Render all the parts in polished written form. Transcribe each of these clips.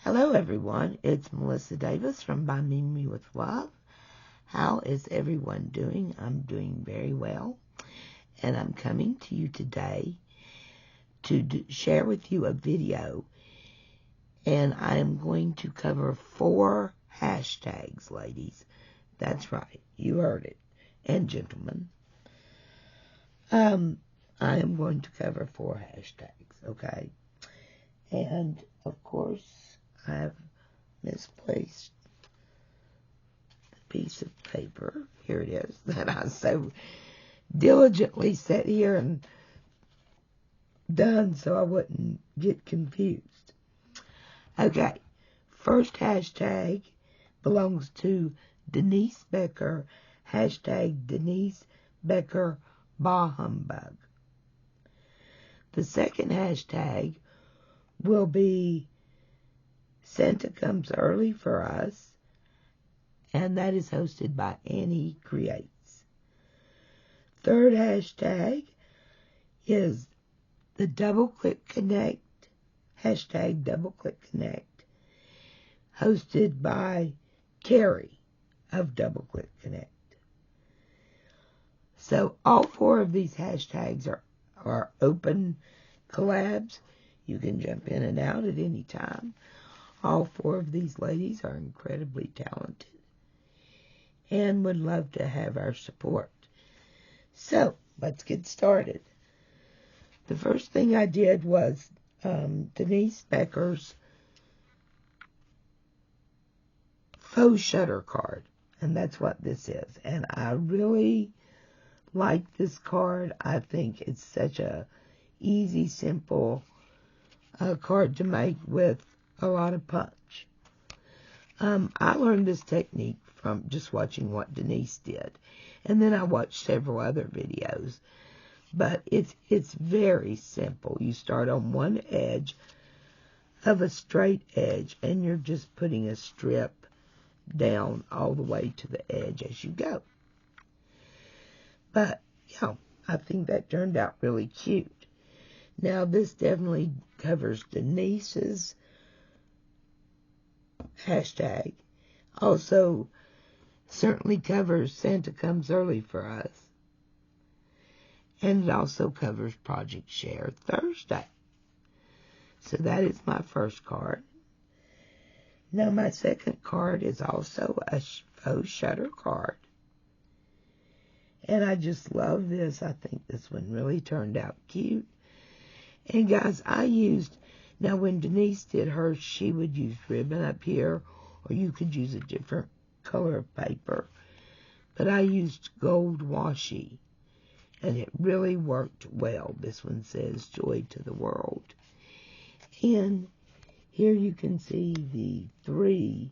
Hello everyone, it's Melissa Davis from By Me with Love. How is everyone doing? I'm doing very well, and I'm coming to you today to share with you a video, and I am going to cover 4 hashtags, ladies. That's right, you heard it, and gentlemen. I am going to cover 4 hashtags, okay? And, of course, I've misplaced the piece of paper. Here it is, that I so diligently set here and done so I wouldn't get confused. Okay, first hashtag belongs to Denise Becker, hashtag Denise Becker Bah Humbug. The second hashtag will be Santa Comes Early for Us, and that is hosted by Annie Creates. Third hashtag is the Double Click Connect, hashtag Double Click Connect, hosted by Carrie of Double Click Connect. So all 4 of these hashtags are open collabs. You can jump in and out at any time. All 4 of these ladies are incredibly talented and would love to have our support. So, let's get started. The first thing I did was Denise Becker's faux shutter card, and that's what this is. And I really like this card. I think it's such a easy, simple card to make with a lot of punch. I learned this technique from just watching what Denise did, and then I watched several other videos. But it's very simple. You start on one edge of a straight edge, and you're just putting a strip down all the way to the edge as you go. But yeah, I think that turned out really cute. Now, this definitely covers Denise's hashtag. Also, certainly covers Santa Comes Early for Us. And it also covers Project Share Thursday. So that is my first card. Now, my second card is also a faux shutter card. And I just love this. I think this one really turned out cute. And guys, now when Denise did hers, she would use ribbon up here, or you could use a different color of paper. But I used gold washi, and it really worked well. This one says, Joy to the World. And here you can see the 3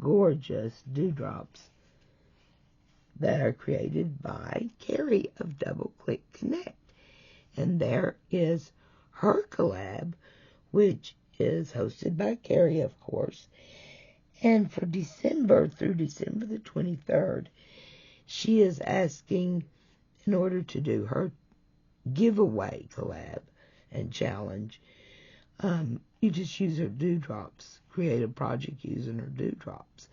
gorgeous dewdrops that are created by Carrie of Double Click Connect. And there is her collab, which is hosted by Carrie, of course. And for December through December the 23rd, she is asking, in order to do her giveaway collab and challenge, you just use her dewdrops. Create a project using her dewdrops.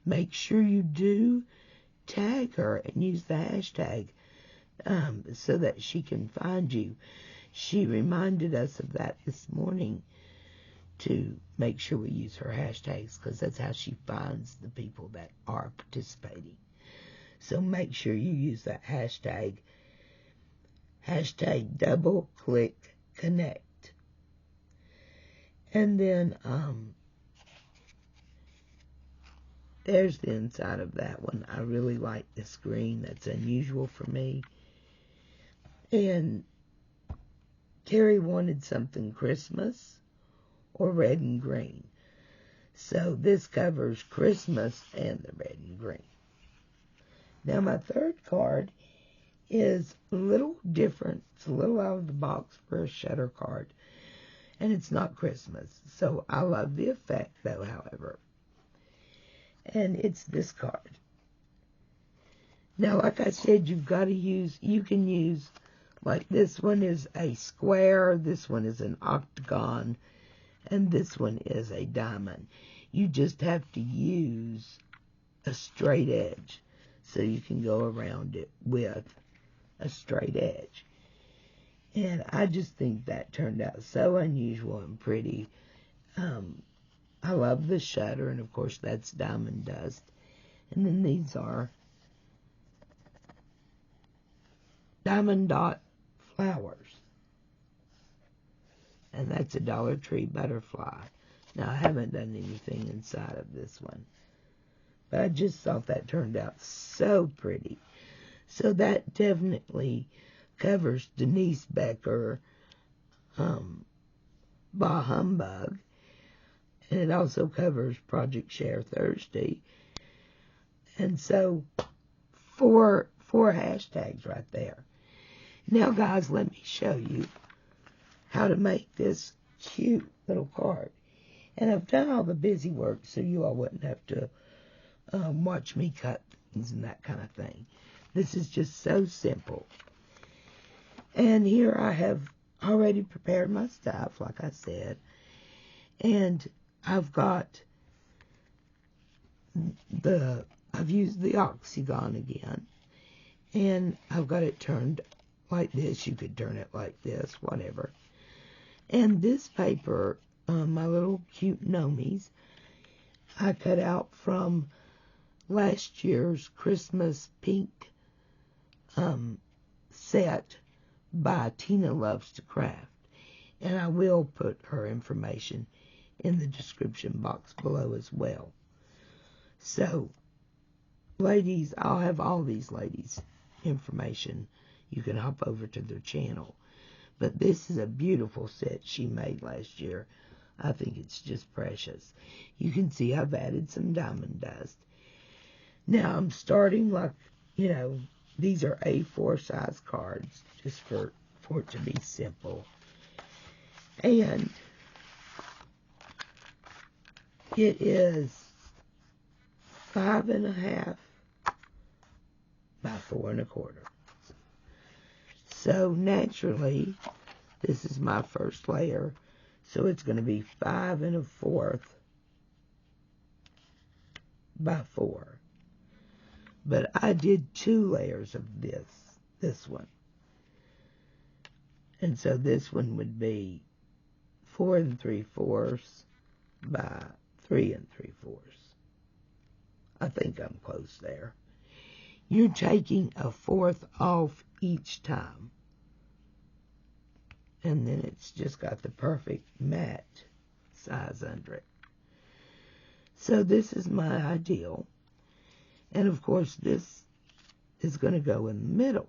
Make sure you do tag her and use the hashtag so that she can find you. She reminded us of that this morning, to make sure we use her hashtags, because that's how she finds the people that are participating. So make sure you use that hashtag Double Click Connect. And then there's the inside of that one. I really like this green. That's unusual for me. And Carrie wanted something Christmas or red and green. So this covers Christmas and the red and green. Now my third card is a little different. It's a little out of the box for a shutter card. And it's not Christmas. So I love the effect though, however. And it's this card. Now, like I said, you can use, like this one is a square, this one is an octagon, and this one is a diamond. You just have to use a straight edge so you can go around it with a straight edge. And I just think that turned out so unusual and pretty. I love the shutter, and of course that's diamond dust. And then these are diamond dot flowers. And that's a Dollar Tree butterfly. Now, I haven't done anything inside of this one, but I just thought that turned out so pretty. So that definitely covers Denise Becker, Bah Humbug, and it also covers Project Share Thursday. And so, four hashtags right there. Now, guys, let me show you how to make this cute little card. And I've done all the busy work so you all wouldn't have to watch me cut things and that kind of thing. This is just so simple. And here I have already prepared my stuff, like I said. And I've got I've used the Oxygon again. And I've got it turned like this. You could turn it like this, whatever. And this paper, my little cute gnomies, I cut out from last year's Christmas pink set by Tina Loves to Craft. And I will put her information in the description box below as well. So, ladies, I'll have all these ladies' information. You can hop over to their channel. But this is a beautiful set she made last year. I think it's just precious. You can see I've added some diamond dust. Now I'm starting like, you know, these are A4 size cards just for it to be simple. And it is 5.5 by 4 1/4. So naturally, this is my first layer, so it's going to be 5 1/4 by 4. But I did 2 layers of this one. And so this one would be 4 3/4 by 3 3/4. I think I'm close there. You're taking a 1/4 off each time. And then it's just got the perfect matte size under it. So this is my ideal. And of course this is going to go in the middle.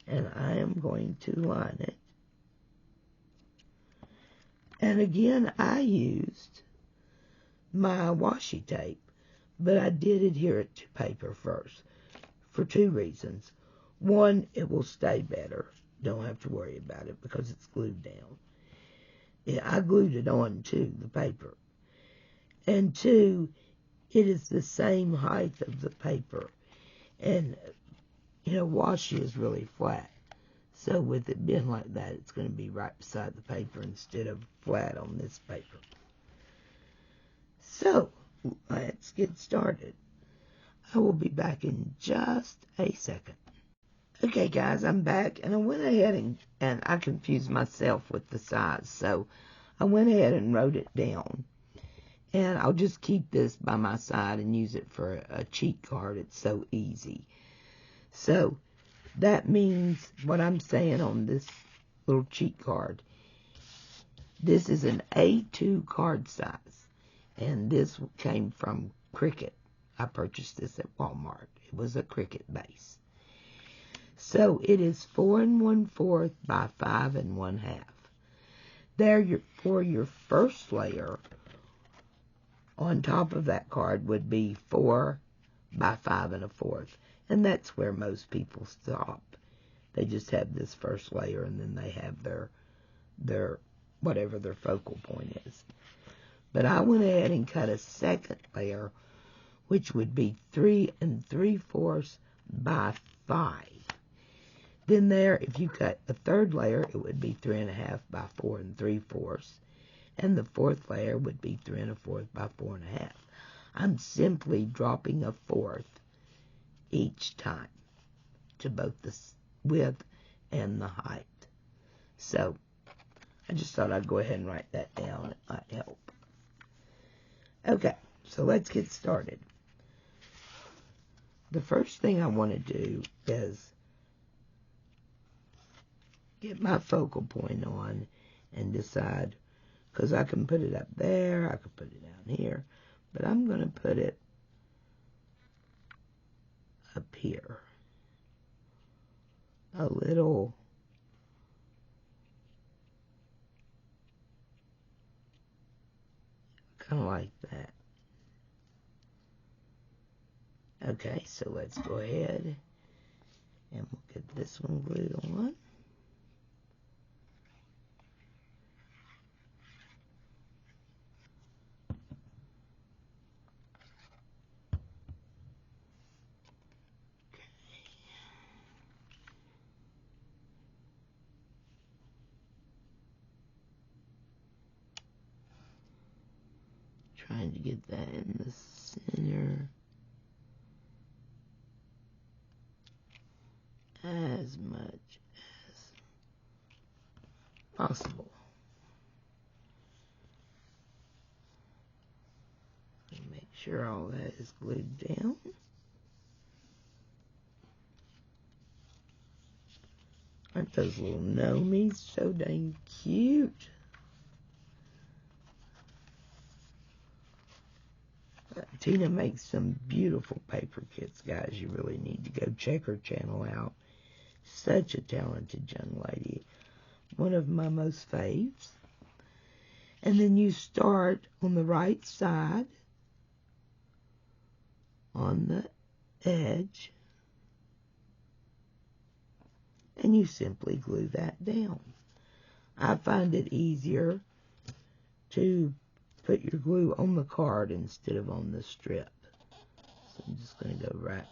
And I am going to line it. And again, I used my washi tape, but I did adhere it to paper first for 2 reasons. One, it will stay better. Don't have to worry about it because it's glued down. Yeah, I glued it on to the paper. And 2, it is the same height of the paper. And, you know, washi is really flat. So with it being like that, it's going to be right beside the paper instead of flat on this paper. So, let's get started. I will be back in just a second. Okay, guys, I'm back, and I went ahead and I confused myself with the size, so I went ahead and wrote it down. And I'll just keep this by my side and use it for a cheat card. It's so easy. So, that means what I'm saying on this little cheat card. This is an A2 card size, and this came from Cricut. I purchased this at Walmart. It was a Cricut base. So it is 4 1/4 by 5 1/2. There, for your first layer, on top of that card would be 4 by 5 1/4. And that's where most people stop. They just have this first layer, and then they have their whatever their focal point is. But I went ahead and cut a second layer, which would be 3 3/4 by 5. Then there, if you cut a third layer, it would be 3 1/2 by 4 3/4. And the fourth layer would be 3 1/4 by 4 1/2. I'm simply dropping a fourth each time to both the width and the height. So I just thought I'd go ahead and write that down. It might help. Okay, so let's get started. The first thing I want to do is get my focal point on and decide, because I can put it up there, I could put it down here, but I'm going to put it up here. A little kind of like that. Okay, so let's go ahead and we'll get this one glued on. Trying to get that in the center as much as possible. And make sure all that is glued down. Aren't those little gnomies so dang cute? Tina makes some beautiful paper kits, guys. You really need to go check her channel out. Such a talented young lady. One of my most faves. And then you start on the right side, on the edge, and you simply glue that down. I find it easier to put your glue on the card instead of on the strip. So I'm just going to go right,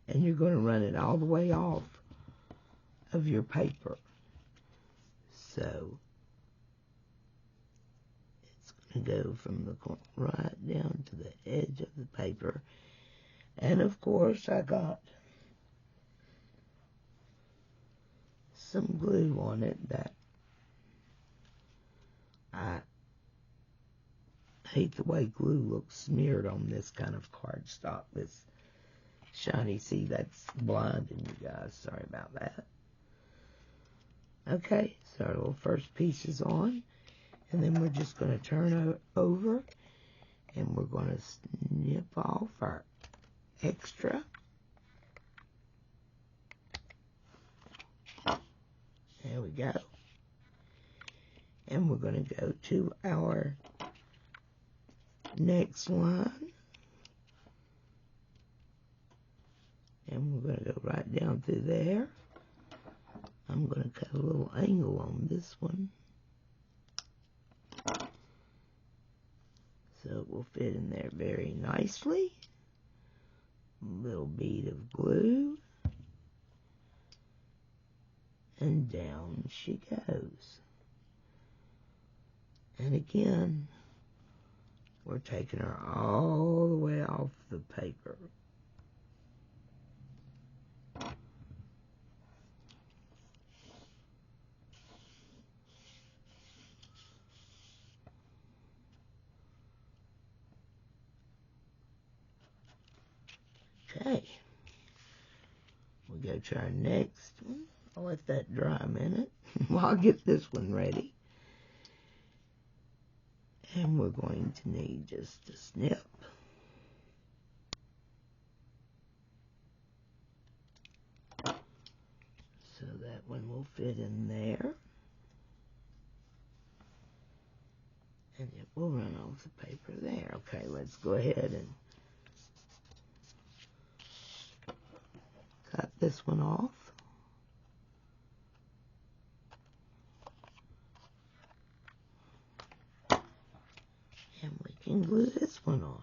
and you're going to run it all the way off of your paper. So it's going to go from the corner right down to the edge of the paper. And of course I got some glue on it that I hate the way glue looks smeared on this kind of cardstock. This shiny, see, that's blinding you guys. Sorry about that. Okay, so our little first piece is on, and then we're just going to turn over, and we're going to snip off our extra. There we go. And we're going to go to our next line. And we're going to go right down through there. I'm going to cut a little angle on this one, so it will fit in there very nicely. A little bead of glue. And down she goes. And again, we're taking her all the way off the paper. Okay. We'll go to our next one. I'll let that dry a minute while I get this one ready. And we're going to need just a snip. So that one will fit in there. And it will run off the paper there. Okay, let's go ahead and cut this one off. And we can glue this one on.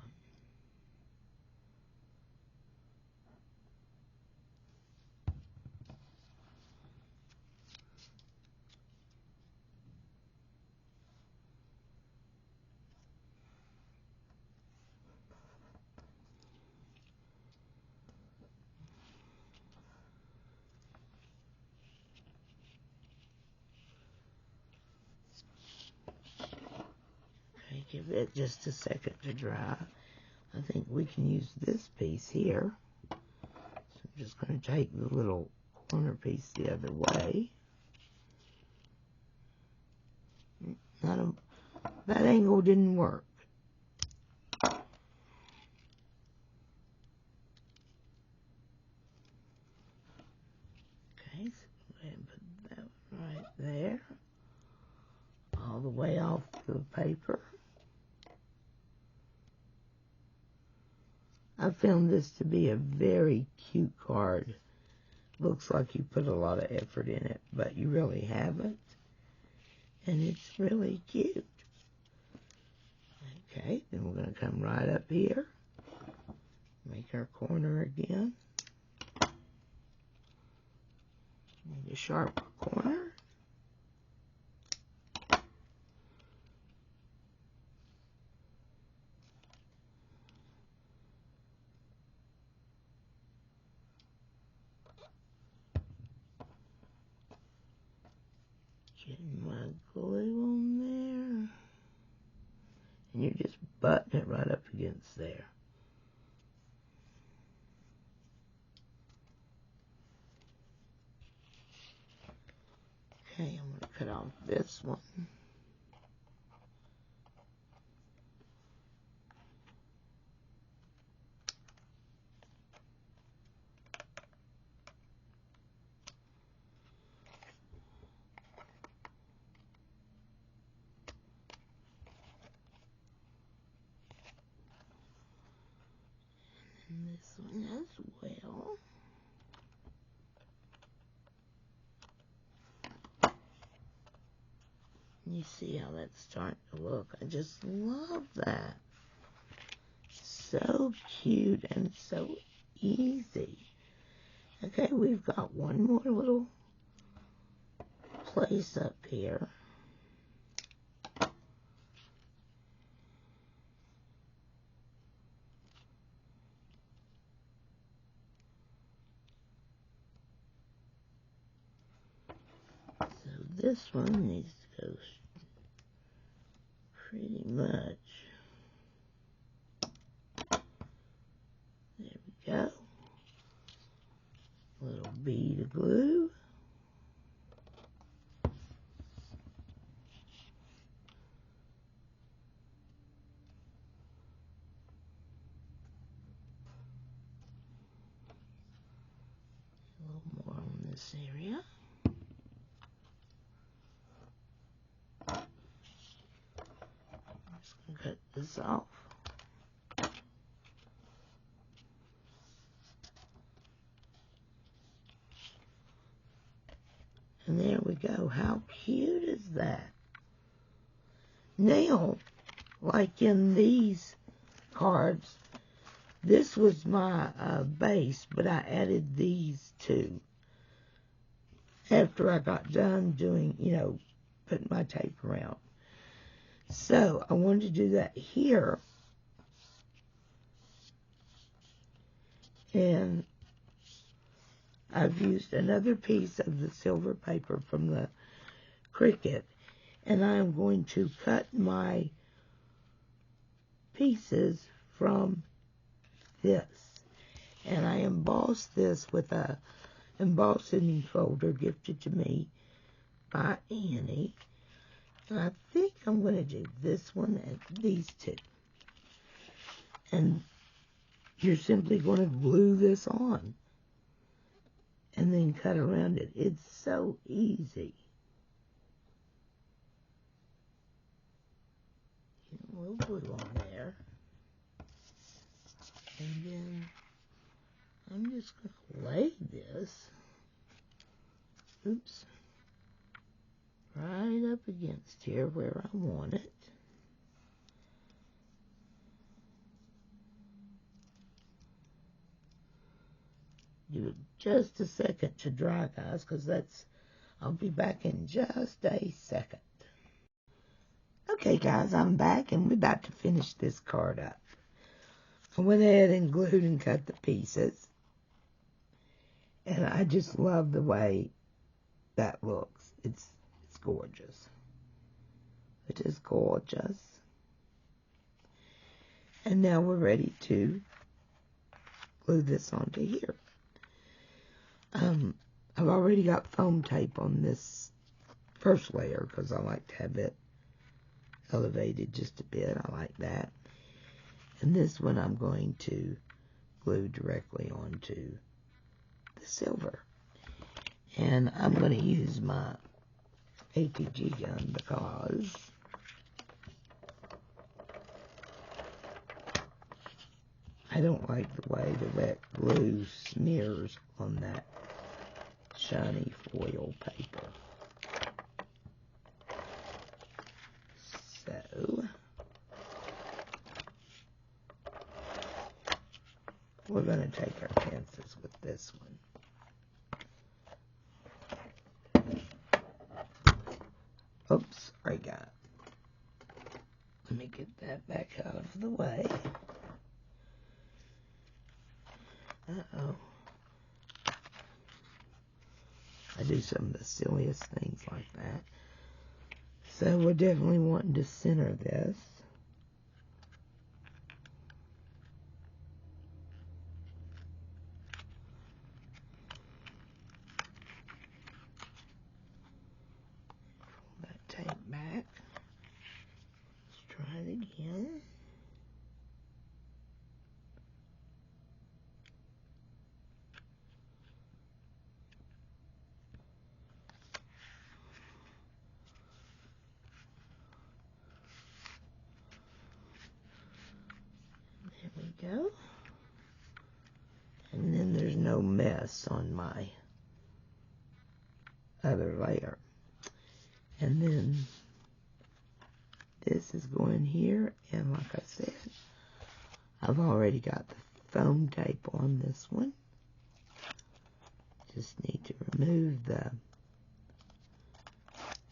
Give it just a second to dry. I think we can use this piece here. So I'm just going to take the little corner piece the other way. That angle didn't work. Okay, so go ahead and put that one right there. All the way off the paper. I found this to be a very cute card. Looks like you put a lot of effort in it, but you really haven't. And it's really cute. Okay, then we're going to come right up here. Make our corner again. Need a sharp corner. Getting my glue on there. And you just button it right up against there. Okay, I'm going to cut off this one. And this one as well. You see how that's starting to look. I just love that. So cute and so easy. Okay, we've got one more little place up here. So this one needs to go pretty much. There we go. Little bead of glue. A little more on this area. I'm just going to cut this off. And there we go. How cute is that? Now, like in these cards, this was my base, but I added these two after I got done doing, putting my tape around. So I wanted to do that here. And I've used another piece of the silver paper from the Cricut, and I am going to cut my pieces from this. And I embossed this with a embossing folder gifted to me by Annie. And I think I'm going to do this one and these two. And you're simply going to glue this on and then cut around it. It's so easy. A little glue on there. And then I'm just going to lay this, oops, right up against here where I want it. Give it just a second to dry, guys, because I'll be back in just a second. Okay, guys, I'm back, and we're about to finish this card up. I went ahead and glued and cut the pieces, and I just love the way that looks. It's gorgeous. It is gorgeous. And now we're ready to glue this onto here. I've already got foam tape on this first layer because I like to have it elevated just a bit. I like that. And this one I'm going to glue directly onto the silver. And I'm going to use my ATG gun because I don't like the way the wet glue smears on that shiny foil paper. So we're going to take our chances with this one. Oops, sorry guys. Let me get that back out of the way. Uh-oh. I do some of the silliest things like that. So we're definitely wanting to center this. Pull that tape back. Let's try it again. There we go. And then there's no mess on my other layer. And then this is going here, and like I said, I've already got the foam tape on this one. Just need to remove the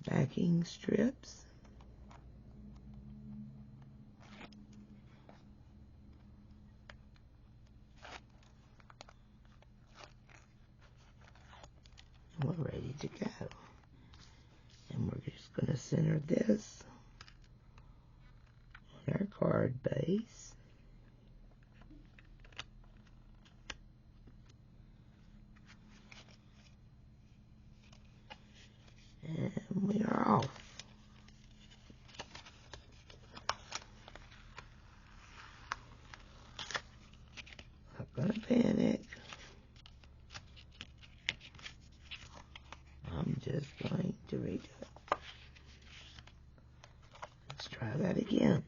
backing strips. And we're ready to go. And we're just going to center this on our card base. And we are off. Not gonna panic. I'm just going to redo it. Let's try that again.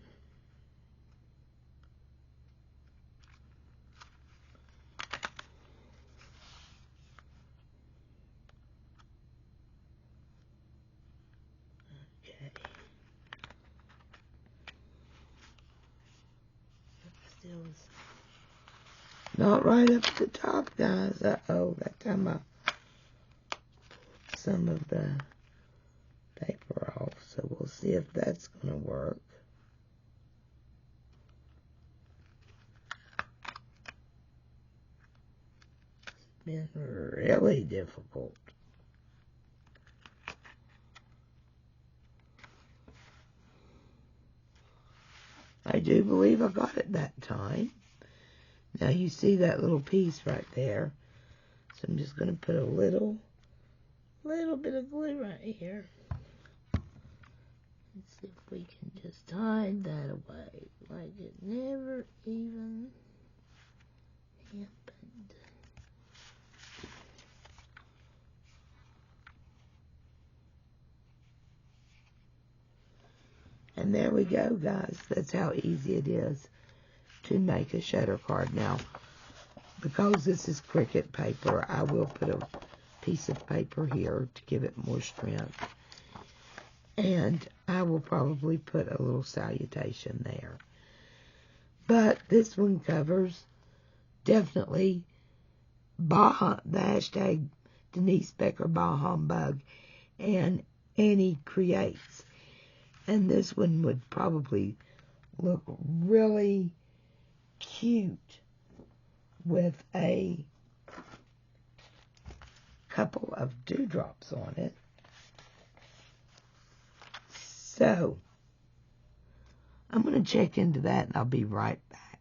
Okay. Still not right up at the top, guys. Uh-oh, that time I pulled some of the paper off, so we'll see if that's going to work. It's been really difficult. I do believe I got it that time. Now you see that little piece right there. So I'm just going to put a little bit of glue right here. Let's see if we can just hide that away like it never even happened. And there we go, guys. That's how easy it is to make a shutter card. Now, because this is Cricut paper, I will put a piece of paper here to give it more strength. And I will probably put a little salutation there. But this one covers definitely the hashtag Denise Becker Bah Humbug and Annie Creates. And this one would probably look really cute with a couple of dewdrops on it. So, I'm going to check into that and I'll be right back.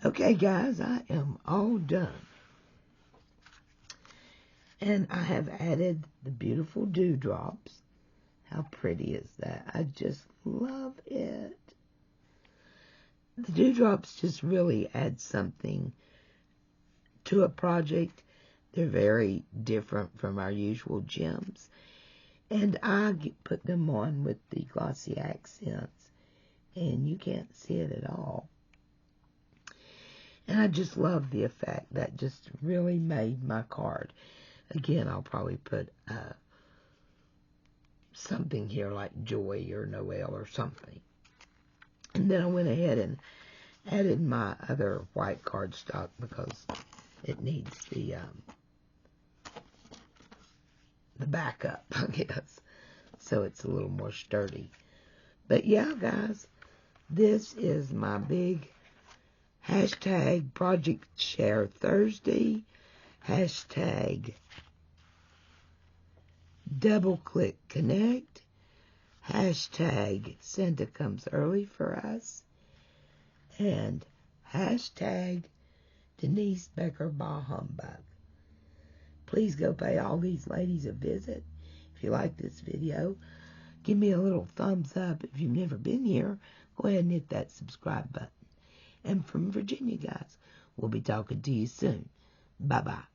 Okay, guys, I am all done. And I have added the beautiful dewdrops. How pretty is that? I just love it. The dewdrops just really add something to a project. They're very different from our usual gems. And I put them on with the glossy accents. And you can't see it at all. And I just love the effect. That just really made my card. Again, I'll probably put something here like Joy or Noel or something. And then I went ahead and added my other white cardstock because it needs the backup, I guess. So it's a little more sturdy. But yeah, guys, this is my big hashtag Project Share Thursday, hashtag Double Click Connect, hashtag Santa Comes Early for Us, and hashtag Denise Becker Bah Humbug. Please go pay all these ladies a visit. If you like this video, give me a little thumbs up. If you've never been here, go ahead and hit that subscribe button. And from Virginia, guys, we'll be talking to you soon. Bye-bye.